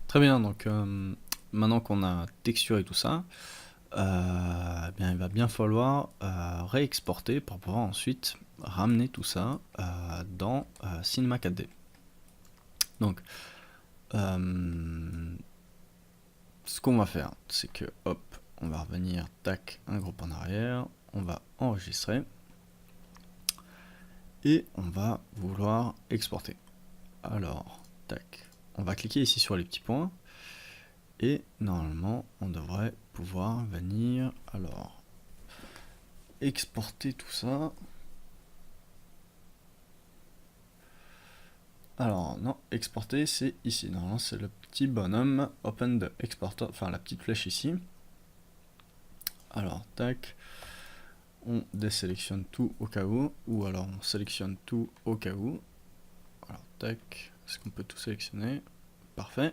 Très bien, donc maintenant qu'on a texturé tout ça, bien, il va bien falloir réexporter pour pouvoir ensuite ramener tout ça dans Cinema 4D. Donc, ce qu'on va faire, c'est que hop, on va revenir, tac, un groupe en arrière, on va enregistrer et on va vouloir exporter. Alors, tac, on va cliquer ici sur les petits points et normalement on devrait pouvoir venir, alors, exporter tout ça. Alors non, exporter c'est ici, normalement c'est le petit bonhomme open the exporter, enfin la petite flèche ici. Alors tac, on désélectionne tout au cas où, ou alors on sélectionne tout au cas où. Alors tac, est-ce qu'on peut tout sélectionner? Parfait.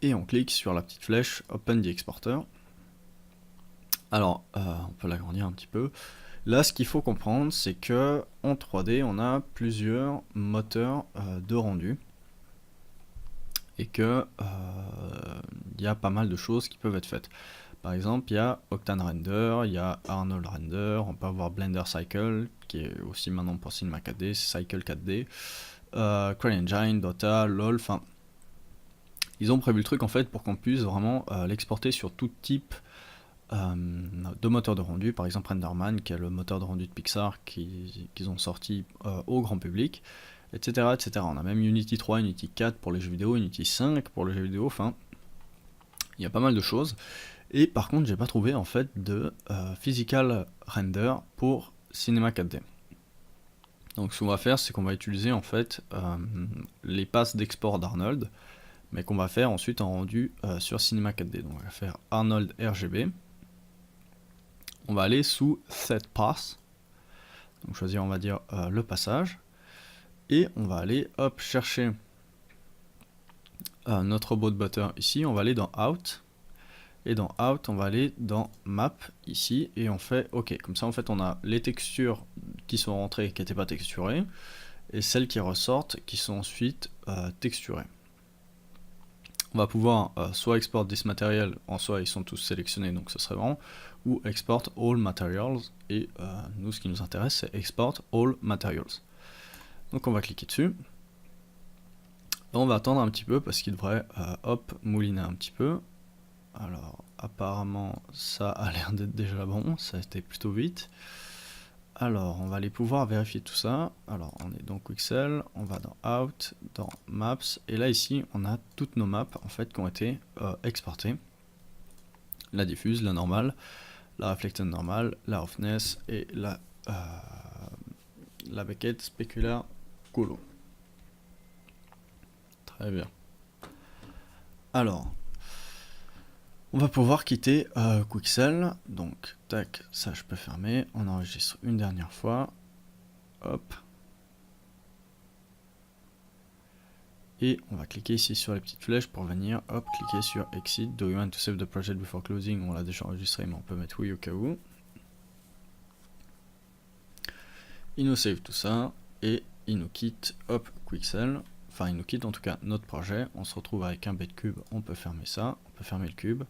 Et on clique sur la petite flèche open the exporter. Alors on peut l'agrandir un petit peu. Là, ce qu'il faut comprendre, c'est que en 3D, on a plusieurs moteurs de rendu et que il y a pas mal de choses qui peuvent être faites. Par exemple, il y a Octane Render, il y a Arnold Render, on peut avoir Blender Cycle, qui est aussi maintenant pour Cinema 4D, Cycle 4D, CryEngine, Dota, LOL, enfin, ils ont prévu le truc en fait pour qu'on puisse vraiment l'exporter sur tout type de moteurs de rendu, par exemple Renderman, qui est le moteur de rendu de Pixar qu'ils ont sorti au grand public, etc., etc. On a même Unity 3, Unity 4 pour les jeux vidéo, Unity 5 pour les jeux vidéo, enfin, il y a pas mal de choses. Et par contre, j'ai pas trouvé en fait de physical render pour Cinema 4D. Donc ce qu'on va faire, c'est qu'on va utiliser en fait les passes d'export d'Arnold, mais qu'on va faire ensuite en rendu sur Cinema 4D. Donc on va faire Arnold RGB. On va aller sous Set Pass, donc choisir on va dire le passage, et on va aller hop chercher notre robot de butter ici, on va aller dans Out, et dans Out on va aller dans Map ici, et on fait OK, comme ça en fait on a les textures qui sont rentrées qui n'étaient pas texturées, et celles qui ressortent qui sont ensuite texturées. On va pouvoir soit export this material, en soi ils sont tous sélectionnés donc ce serait bon, ou export all materials, et nous ce qui nous intéresse c'est export all materials. Donc on va cliquer dessus, et on va attendre un petit peu parce qu'il devrait hop mouliner un petit peu. Alors apparemment ça a l'air d'être déjà bon, ça a été plutôt vite. Alors on va aller pouvoir vérifier tout ça. Alors on est dans Quixel, on va dans Out, dans Maps, et là ici on a toutes nos maps en fait qui ont été exportées. La diffuse, la normale, la reflected normale, la roughness et la Beckett Specular Colo. Très bien. Alors, on va pouvoir quitter Quixel. Donc, tac, ça je peux fermer. On enregistre une dernière fois. Hop. Et on va cliquer ici sur les petites flèches pour venir, hop, cliquer sur Exit. Do you want to save the project before closing? On l'a déjà enregistré, mais on peut mettre oui au cas où. Il nous save tout ça et il nous quitte, hop, Quixel. Enfin, il nous quitte en tout cas notre projet. On se retrouve avec un bête cube. On peut fermer ça. On peut fermer le cube.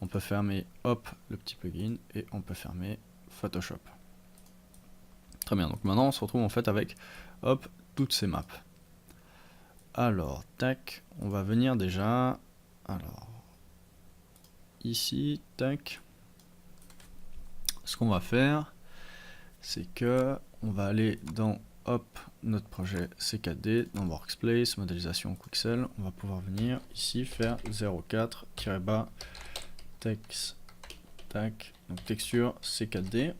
On peut fermer, hop, le petit plugin et on peut fermer Photoshop. Très bien. Donc maintenant, on se retrouve en fait avec, hop, toutes ces maps. Alors, tac, on va venir déjà. Alors, ici, tac. Ce qu'on va faire, c'est que on va aller dans hop notre projet C4D, dans Workspace, modélisation Quixel. On va pouvoir venir ici faire 04-bas text, tac, donc texture C4D.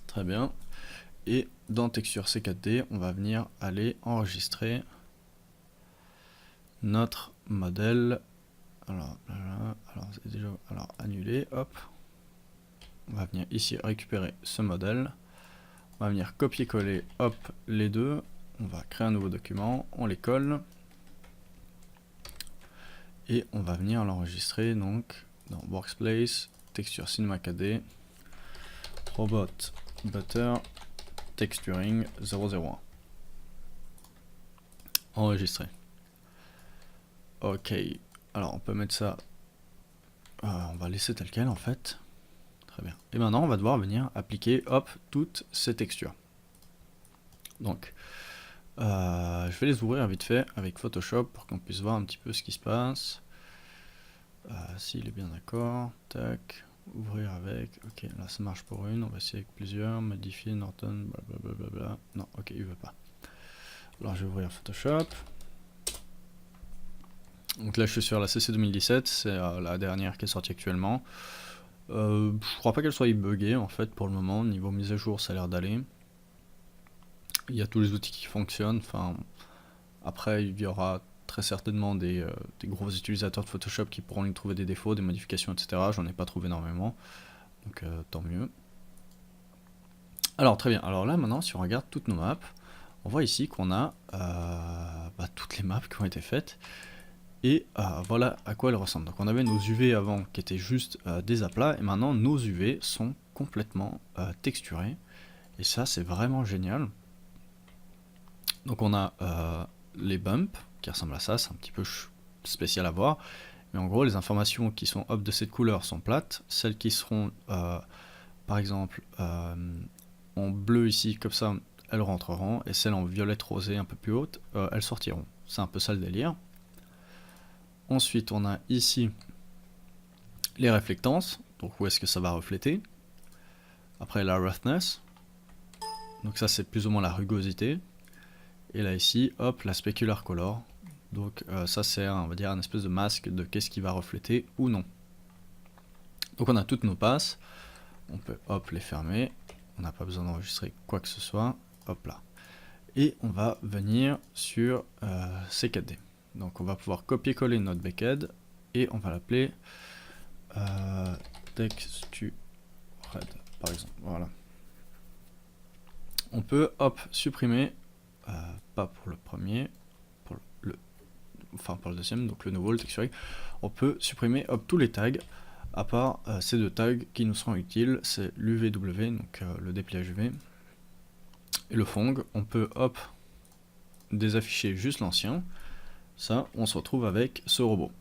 Très bien. Et dans texture C4D, on va venir aller enregistrer notre modèle. Alors déjà, annuler, hop. On va venir ici récupérer ce modèle. On va venir copier-coller, hop, les deux. On va créer un nouveau document, on les colle. Et on va venir l'enregistrer donc dans Workspace, texture Cinema 4D, robot butter, texturing 001. enregistrer. Ok, alors on peut mettre ça, on va laisser tel quel en fait. Très bien. Et maintenant on va devoir venir appliquer, hop, toutes ces textures. Donc, je vais les ouvrir vite fait avec Photoshop pour qu'on puisse voir un petit peu ce qui se passe. S'il est bien d'accord, tac, ouvrir avec, ok, là ça marche pour une, on va essayer avec plusieurs, modifier Norton, blablabla, non, ok, il veut pas. Alors je vais ouvrir Photoshop. Donc là je suis sur la CC 2017, c'est la dernière qui est sortie actuellement. Je crois pas qu'elle soit buggée en fait pour le moment, niveau mise à jour ça a l'air d'aller. Il y a tous les outils qui fonctionnent, enfin après il y aura très certainement des gros utilisateurs de Photoshop qui pourront y trouver des défauts, des modifications, etc. J'en ai pas trouvé énormément, donc tant mieux. Alors très bien, alors là maintenant si on regarde toutes nos maps, on voit ici qu'on a toutes les maps qui ont été faites. Et voilà à quoi elles ressemblent. Donc on avait nos UV avant qui étaient juste des aplats, et maintenant nos UV sont complètement texturés. Et ça c'est vraiment génial. Donc on a les bumps qui ressemblent à ça, c'est un petit peu spécial à voir. Mais en gros les informations qui sont hop de cette couleur sont plates. Celles qui seront par exemple en bleu ici comme ça, elles rentreront. Et celles en violette rosé un peu plus haute, elles sortiront. C'est un peu ça le délire. Ensuite, on a ici les réflectances, donc où est-ce que ça va refléter. Après, la roughness, donc ça c'est plus ou moins la rugosité. Et là ici, hop, la specular color. Donc ça c'est, on va dire, un espèce de masque de qu'est-ce qui va refléter ou non. Donc on a toutes nos passes, on peut hop les fermer, on n'a pas besoin d'enregistrer quoi que ce soit, hop là. Et on va venir sur C4D. Donc on va pouvoir copier-coller notre backend et on va l'appeler texture red par exemple. Voilà. On peut hop supprimer, pas pour le premier, pour pour le deuxième, donc le nouveau, le texturing. On peut supprimer hop tous les tags à part ces deux tags qui nous seront utiles, c'est l'UVW, donc le dépliage UV, et le Fong. On peut hop désafficher juste l'ancien. Ça, on se retrouve avec ce robot.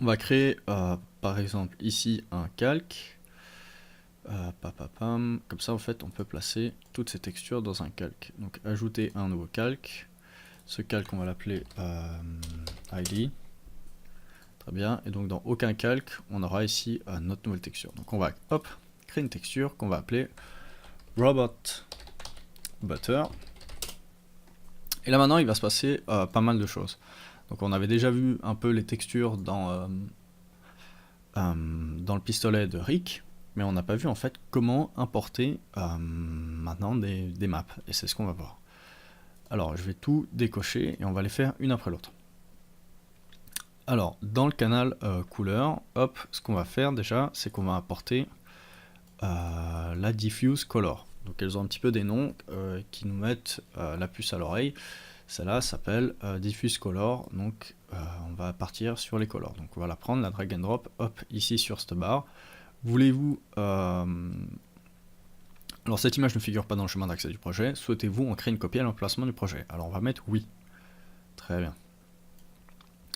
On va créer par exemple ici un calque. Comme ça en fait on peut placer toutes ces textures dans un calque. Donc ajouter un nouveau calque. Ce calque on va l'appeler ID. Très bien, et donc dans aucun calque on aura ici notre nouvelle texture. Donc on va hop créer une texture qu'on va appeler Robot Butter. Et là maintenant il va se passer pas mal de choses. Donc on avait déjà vu un peu les textures dans le pistolet de Rick, mais on n'a pas vu en fait comment importer maintenant des maps, et c'est ce qu'on va voir. Alors je vais tout décocher et on va les faire une après l'autre. Alors dans le canal couleur, hop, ce qu'on va faire déjà, c'est qu'on va importer la diffuse color. Donc elles ont un petit peu des noms qui nous mettent la puce à l'oreille. Celle-là s'appelle diffuse color, donc on va partir sur les colors. Donc on va la prendre, la drag and drop, hop, ici sur cette barre. Voulez-vous... Alors cette image ne figure pas dans le chemin d'accès du projet. Souhaitez-vous en créer une copie à l'emplacement du projet? Alors on va mettre oui. Très bien.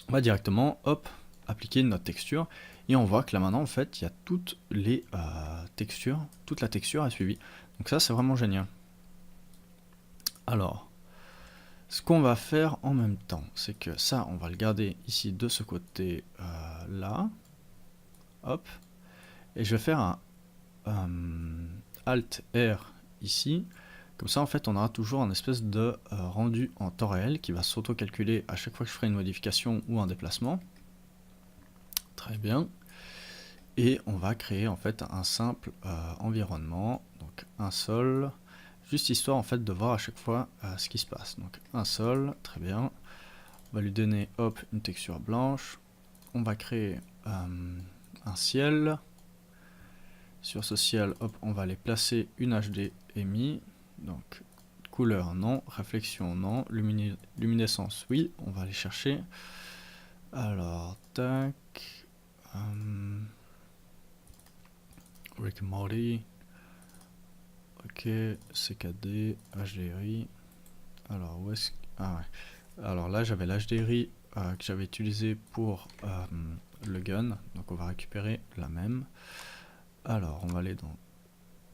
On va directement, hop, appliquer notre texture. Et on voit que là maintenant, en fait, il y a toutes les textures. Toute la texture est suivie. Donc ça, c'est vraiment génial. Alors, ce qu'on va faire en même temps, c'est que ça, on va le garder ici de ce côté là. Hop. Et je vais faire un Alt R ici. Comme ça, en fait, on aura toujours un espèce de rendu en temps réel qui va s'auto-calculer à chaque fois que je ferai une modification ou un déplacement. Très bien. Et on va créer en fait un simple environnement, donc un sol, juste histoire en fait de voir à chaque fois ce qui se passe. Donc un sol, très bien. On va lui donner hop une texture blanche. On va créer un ciel. Sur ce ciel, hop, on va aller placer une HD émis. Donc couleur non, réflexion non, luminescence oui, on va aller chercher. Alors tac. Rick and Morty. Ok, CKD, HDRI. Alors, où est-ce... Ah ouais. Alors là, j'avais l'HDRI que j'avais utilisé pour le gun. Donc on va récupérer la même. Alors, on va aller dans...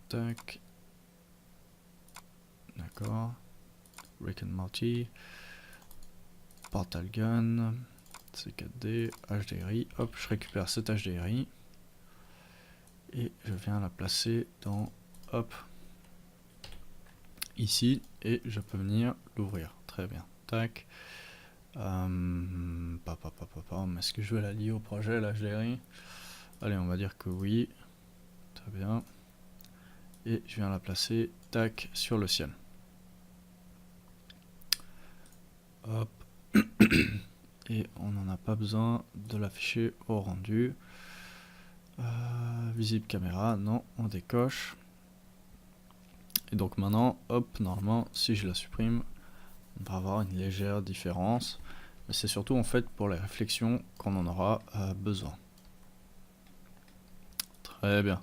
Tac. D'accord. Rick and Morty. Portal gun. C4D. HDRI. Hop, je récupère cet HDRI. Et je viens la placer dans... Hop. Ici. Et je peux venir l'ouvrir. Très bien. Tac. Est-ce que je vais la lier au projet, la HDRI? Allez, on va dire que oui. Très bien. Et je viens la placer, tac, sur le ciel. Hop. Et on n'en a pas besoin de l'afficher au rendu. Visible caméra, non, on décoche. Et donc maintenant, hop, normalement, si je la supprime, on va avoir une légère différence. Mais c'est surtout en fait pour les réflexions qu'on en aura besoin. Très bien.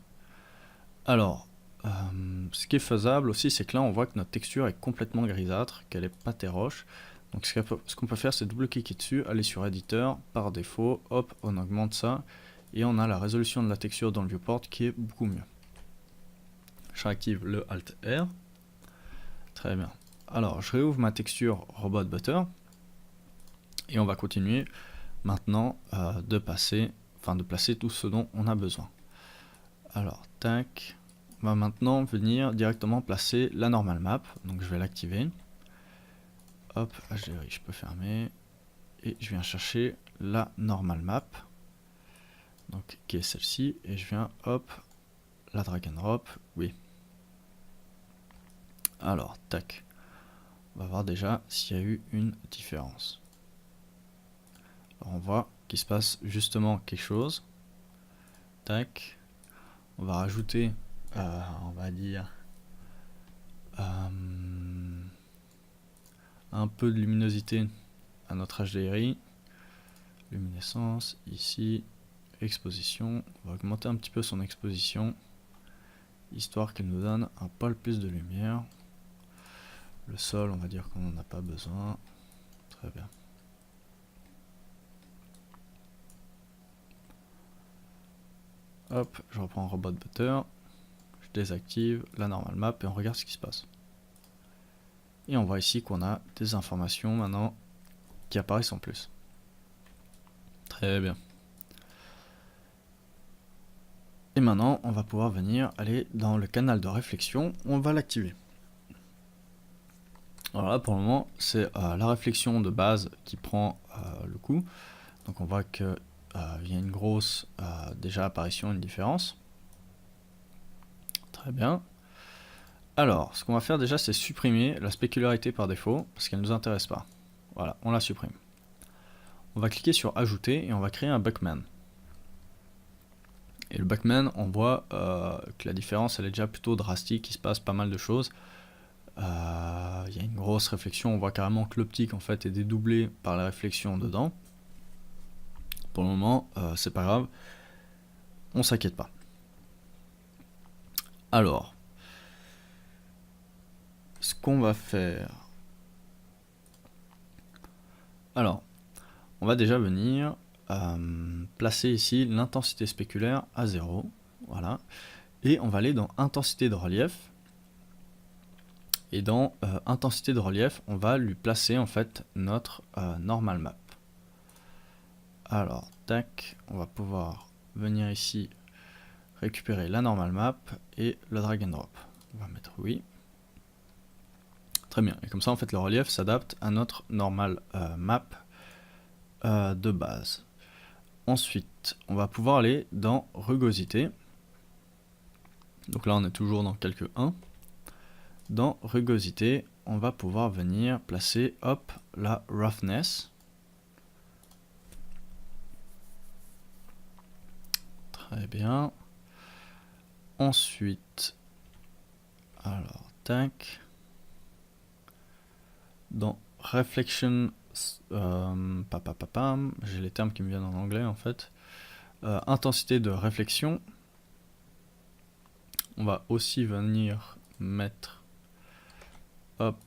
Alors, ce qui est faisable aussi, c'est que là, on voit que notre texture est complètement grisâtre, qu'elle est pas terroche. Donc ce qu'on peut faire, c'est double-cliquer dessus, aller sur éditeur, par défaut, hop, on augmente ça, et on a la résolution de la texture dans le viewport qui est beaucoup mieux. Je réactive le Alt R. Très bien. Alors, je réouvre ma texture Robot Butter, et on va continuer maintenant de placer tout ce dont on a besoin. Alors, tac, on va maintenant venir directement placer la normal map, donc je vais l'activer. Hop, HDRI, je peux fermer. Et je viens chercher la normal map. Donc, qui est celle-ci. Et je viens, hop, la drag and drop. Oui. Alors, tac. On va voir déjà s'il y a eu une différence. Alors, on voit qu'il se passe justement quelque chose. Tac. On va rajouter, on va dire, un peu de luminosité à notre HDRI. Luminescence, ici, exposition. On va augmenter un petit peu son exposition, histoire qu'elle nous donne un poil plus de lumière. Le sol, on va dire qu'on n'en a pas besoin. Très bien. Hop, je reprends Robot Butter. Je désactive la normal map et on regarde ce qui se passe. Et on voit ici qu'on a des informations maintenant qui apparaissent en plus. Très bien. Et maintenant, on va pouvoir venir aller dans le canal de réflexion. On va l'activer. Alors là, pour le moment, c'est la réflexion de base qui prend le coup. Donc on voit qu'il y a une grosse déjà apparition, une différence. Très bien. Alors, ce qu'on va faire déjà, c'est supprimer la spécularité par défaut, parce qu'elle ne nous intéresse pas. Voilà, on la supprime. On va cliquer sur Ajouter et on va créer un Buckman. Et le Buckman, on voit que la différence, elle est déjà plutôt drastique, il se passe pas mal de choses. Il y a une grosse réflexion, on voit carrément que l'optique en fait est dédoublée par la réflexion dedans. Pour le moment, c'est pas grave, on s'inquiète pas. Alors, ce qu'on va faire... Alors, on va déjà venir placer ici l'intensité spéculaire à 0. Voilà. Et on va aller dans intensité de relief. Et dans intensité de relief, on va lui placer en fait notre normal map. Alors, tac, on va pouvoir venir ici récupérer la normal map et le drag and drop. On va mettre oui. Très bien. Et comme ça, en fait, le relief s'adapte à notre normal map de base. Ensuite, on va pouvoir aller dans rugosité. Donc là, on est toujours dans calque 1. Dans rugosité, on va pouvoir venir placer, hop, la roughness. Très bien. Ensuite, alors, tac. Dans reflection, j'ai les termes qui me viennent en anglais en fait. Intensité de réflexion. On va aussi venir mettre, hop,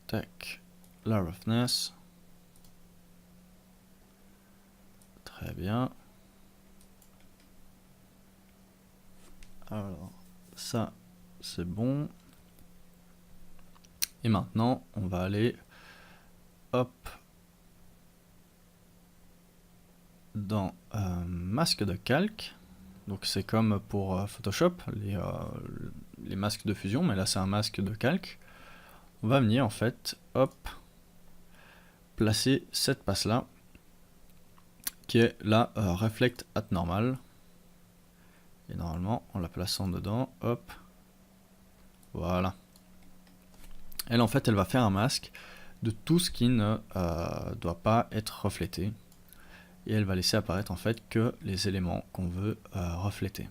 tac, la roughness. Très bien. Alors, ça, c'est bon. Et maintenant, on va aller, hop, dans masque de calque. Donc c'est comme pour Photoshop, les masques de fusion, mais là c'est un masque de calque. On va venir en fait, hop, placer cette passe là, qui est la Reflect at Normal. Et normalement, en la plaçant dedans, hop, voilà. Elle en fait, elle va faire un masque de tout ce qui ne doit pas être reflété. Et elle va laisser apparaître en fait que les éléments qu'on veut refléter.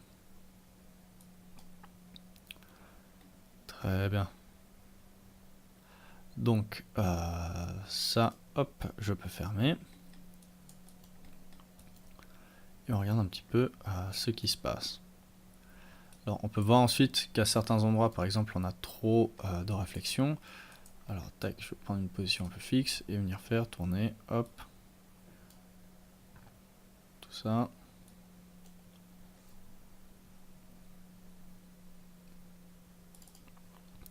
Très bien. Donc ça, hop, je peux fermer. Et on regarde un petit peu ce qui se passe. Alors on peut voir ensuite qu'à certains endroits, par exemple, on a trop de réflexion. Alors tac, je vais prendre une position un peu fixe et venir faire tourner, hop, tout ça.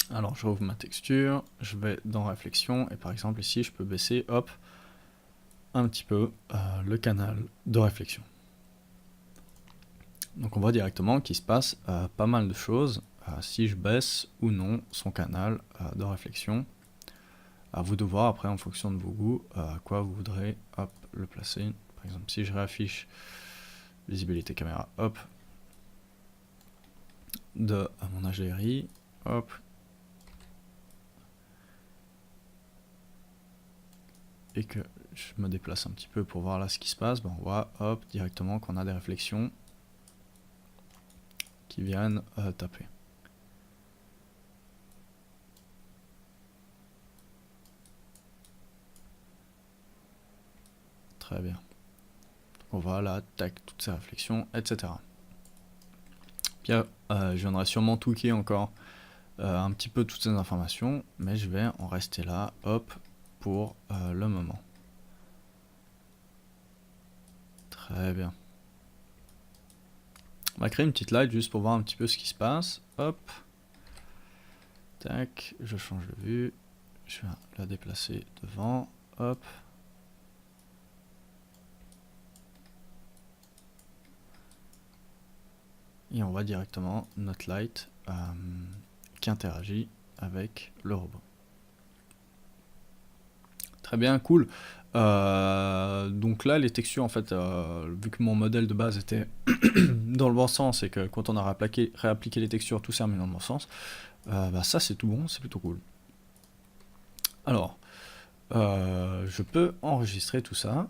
Alors je rouvre ma texture, je vais dans réflexion et par exemple ici je peux baisser, hop, un petit peu le canal de réflexion. Donc on voit directement qu'il se passe pas mal de choses si je baisse ou non son canal de réflexion. À vous de voir après en fonction de vos goûts à quoi vous voudrez, hop, le placer. Par exemple si je réaffiche visibilité caméra, hop, de mon HDRI, hop, et que je me déplace un petit peu pour voir là ce qui se passe, ben on voit, hop, directement qu'on a des réflexions qui viennent taper. Très bien. On voit là, tac, toutes ces réflexions, etc. Puis je viendrai sûrement tweaker encore un petit peu toutes ces informations, mais je vais en rester là, hop, pour le moment. Très bien. On va créer une petite light juste pour voir un petit peu ce qui se passe. Hop. Tac, je change de vue. Je vais la déplacer devant. Hop. Et on voit directement notre light qui interagit avec le robot. Très bien, cool. Donc là, les textures, en fait, vu que mon modèle de base était dans le bon sens et que quand on a réappliqué les textures, tout s'est remis dans le bon sens, bah ça c'est tout bon, c'est plutôt cool. Alors, je peux enregistrer tout ça.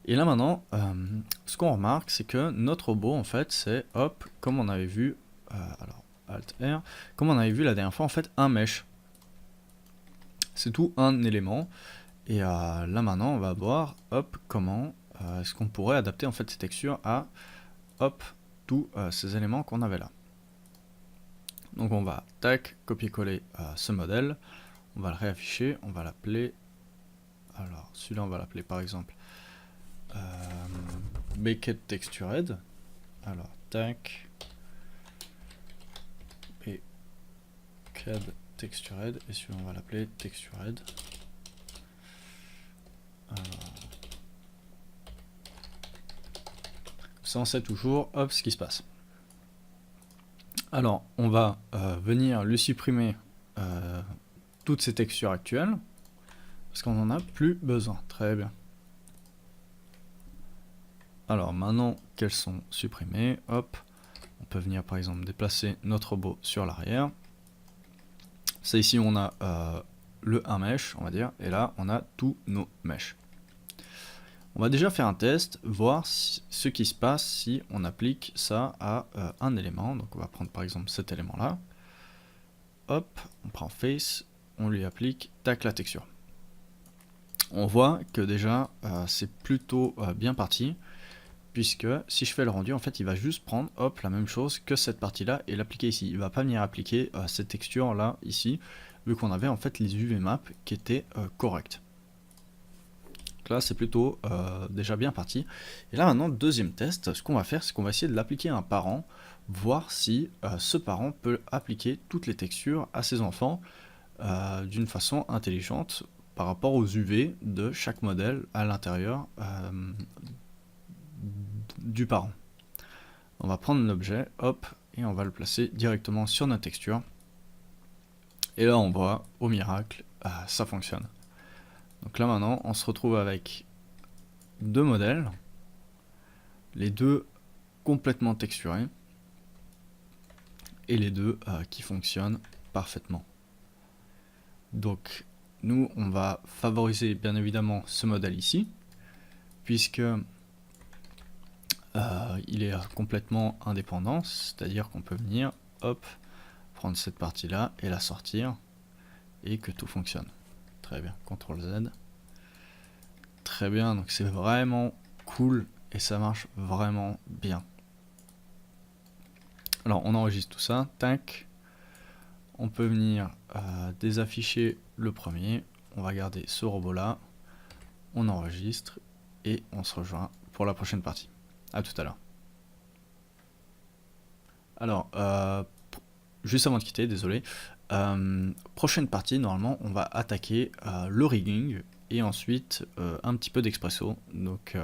Et là maintenant, ce qu'on remarque, c'est que notre robot, en fait, c'est, hop, comme on avait vu, alors, Alt R, comme on avait vu la dernière fois, en fait, un mesh. C'est tout un élément. Et là maintenant, on va voir, hop, comment est-ce qu'on pourrait adapter, en fait, ces textures à, hop, tous ces éléments qu'on avait là. Donc on va, tac, copier-coller ce modèle, on va le réafficher, on va l'appeler, alors celui-là on va l'appeler par exemple Baked Textured, alors tac, Baked Textured, et celui-là on va l'appeler Textured, alors, ça on sait toujours, hop, ce qui se passe. Alors on va venir lui supprimer toutes ces textures actuelles, parce qu'on n'en a plus besoin, très bien. Alors maintenant qu'elles sont supprimées, hop, on peut venir par exemple déplacer notre robot sur l'arrière. C'est ici où on a le 1 mesh, on va dire, et là on a tous nos meshs. On va déjà faire un test, voir ce qui se passe si on applique ça à un élément. Donc on va prendre par exemple cet élément là. Hop, on prend face, on lui applique, tac, la texture. On voit que déjà c'est plutôt bien parti. puisque si je fais le rendu, en fait, il va juste prendre, hop, la même chose que cette partie-là et l'appliquer ici. Il va pas venir appliquer cette texture-là, ici, vu qu'on avait en fait les UV maps qui étaient correctes. Donc là, c'est plutôt déjà bien parti. Et là, maintenant, deuxième test, ce qu'on va faire, c'est qu'on va essayer de l'appliquer à un parent, voir si ce parent peut appliquer toutes les textures à ses enfants d'une façon intelligente par rapport aux UV de chaque modèle à l'intérieur du parent. On va prendre l'objet, hop, et on va le placer directement sur notre texture. Et là, on voit, au miracle, ça fonctionne. Donc là, maintenant, on se retrouve avec deux modèles, les deux complètement texturés, et les deux qui fonctionnent parfaitement. Donc, nous, on va favoriser, bien évidemment, ce modèle ici, puisque il est complètement indépendant, c'est-à-dire qu'on peut venir, hop, prendre cette partie-là et la sortir, et que tout fonctionne. Très bien, CTRL Z. Très bien, donc c'est vraiment cool, et ça marche vraiment bien. Alors, on enregistre tout ça, tac. On peut venir désafficher le premier, on va garder ce robot-là, on enregistre, et on se rejoint pour la prochaine partie. A tout à l'heure. Alors, juste avant de quitter, désolé, prochaine partie, normalement, on va attaquer le rigging et ensuite un petit peu d'expresso. Donc,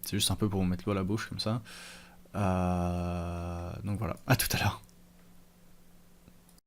c'est juste un peu pour vous mettre l'eau à la bouche comme ça. Donc voilà, à tout à l'heure.